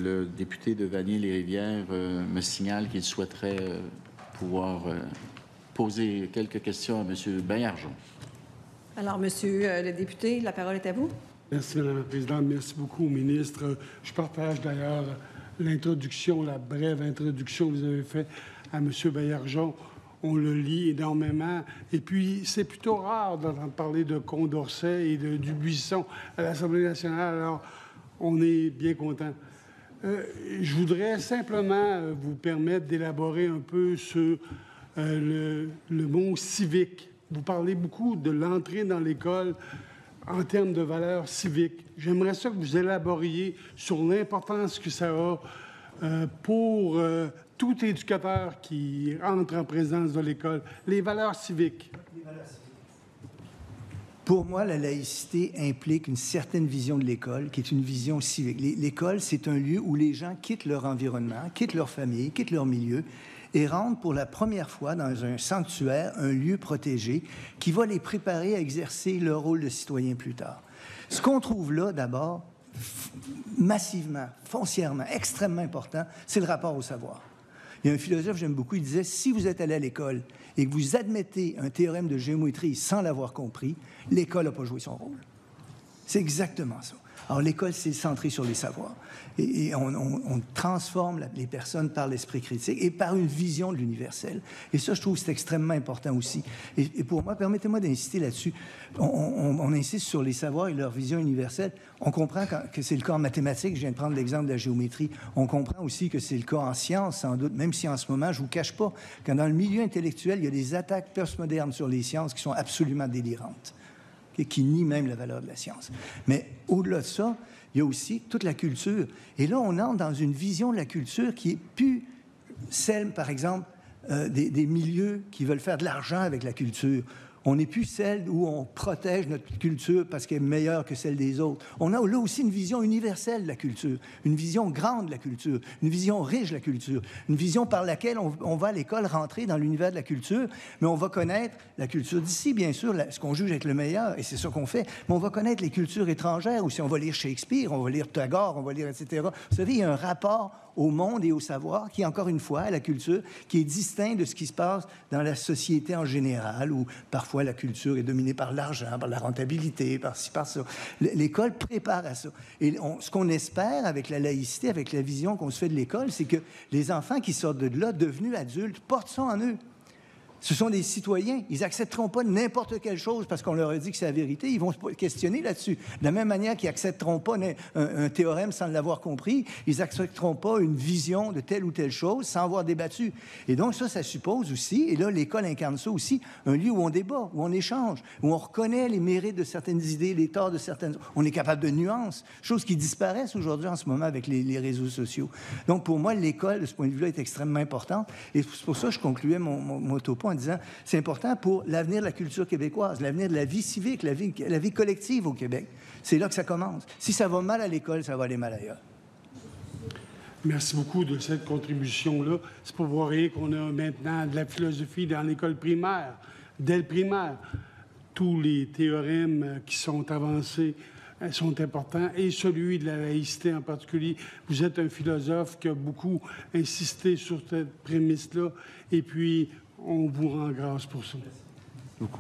le député de Vanier-les-Rivières me signale qu'il souhaiterait pouvoir poser quelques questions à M. Baillargeon. Alors, Monsieur le député, la parole est à vous. Merci, Mme la Présidente. Merci beaucoup au ministre. Je partage d'ailleurs l'introduction, la brève introduction que vous avez faite à M. Baillargeon. On le lit énormément. Et puis, c'est plutôt rare d'entendre parler de Condorcet et du Buisson à l'Assemblée nationale. Alors, on est bien content. Je voudrais simplement vous permettre d'élaborer un peu sur le mot civique. Vous parlez beaucoup de l'entrée dans l'école en termes de valeurs civiques. J'aimerais ça que vous élaboriez sur l'importance que ça a pour tout éducateur qui entre en présence de l'école. Les valeurs civiques. Pour moi, la laïcité implique une certaine vision de l'école, qui est une vision civique. L'école, c'est un lieu où les gens quittent leur environnement, quittent leur famille, quittent leur milieu, et rentrent pour la première fois dans un sanctuaire, un lieu protégé, qui va les préparer à exercer leur rôle de citoyen plus tard. Ce qu'on trouve là, d'abord, massivement, foncièrement, extrêmement important, c'est le rapport au savoir. Il y a un philosophe que j'aime beaucoup, il disait, si vous êtes allé à l'école et que vous admettez un théorème de géométrie sans l'avoir compris, l'école n'a pas joué son rôle. C'est exactement ça. Alors, l'école, c'est centré sur les savoirs. Et on transforme les personnes par l'esprit critique et par une vision de l'universel. Et ça, je trouve que c'est extrêmement important aussi. Et pour moi, permettez-moi d'insister là-dessus. On insiste sur les savoirs et leur vision universelle. On comprend que c'est le cas en mathématiques. Je viens de prendre l'exemple de la géométrie. On comprend aussi que c'est le cas en sciences, sans doute, même si en ce moment, je ne vous cache pas, que dans le milieu intellectuel, il y a des attaques postmodernes sur les sciences qui sont absolument délirantes, qui nie même la valeur de la science. Mais au-delà de ça, il y a aussi toute la culture. Et là, on entre dans une vision de la culture qui est plus celle, par exemple, des milieux qui veulent faire de l'argent avec la culture. On n'est plus celle où on protège notre culture parce qu'elle est meilleure que celle des autres. On a là aussi une vision universelle de la culture, une vision grande de la culture, une vision riche de la culture, une vision par laquelle on va à l'école rentrer dans l'univers de la culture, mais on va connaître la culture d'ici, bien sûr, ce qu'on juge être le meilleur, et c'est ça qu'on fait, mais on va connaître les cultures étrangères aussi. On va lire Shakespeare, on va lire Tagore, on va lire, etc. Vous savez, il y a un rapport au monde et au savoir qui, encore une fois, à la culture, qui est distinct de ce qui se passe dans la société en général, où parfois la culture est dominée par l'argent, par la rentabilité, par ci, par ça. L'école prépare à ça. Et ce qu'on espère avec la laïcité, avec la vision qu'on se fait de l'école, c'est que les enfants qui sortent de là, devenus adultes, portent ça en eux. Ce sont des citoyens. Ils n'accepteront pas n'importe quelle chose parce qu'on leur a dit que c'est la vérité. Ils vont se questionner là-dessus. De la même manière qu'ils n'accepteront pas un théorème sans l'avoir compris, ils n'accepteront pas une vision de telle ou telle chose sans avoir débattu. Et donc ça suppose aussi, et là, l'école incarne ça aussi, un lieu où on débat, où on échange, où on reconnaît les mérites de certaines idées, les torts de certaines... On est capable de nuances, choses qui disparaissent aujourd'hui en ce moment avec les réseaux sociaux. Donc, pour moi, l'école, de ce point de vue-là, est extrêmement importante. Et c'est pour ça que je concluais mon topo en disant c'est important pour l'avenir de la culture québécoise, l'avenir de la vie civique, la vie collective au Québec. C'est là que ça commence. Si ça va mal à l'école, ça va aller mal ailleurs. Merci beaucoup de cette contribution-là. C'est pour voir qu'on a maintenant de la philosophie dans l'école primaire, dès le primaire. Tous les théorèmes qui sont avancés sont importants, et celui de la laïcité en particulier. Vous êtes un philosophe qui a beaucoup insisté sur cette prémisse-là, et puis on vous rend grâce pour ça. Beaucoup.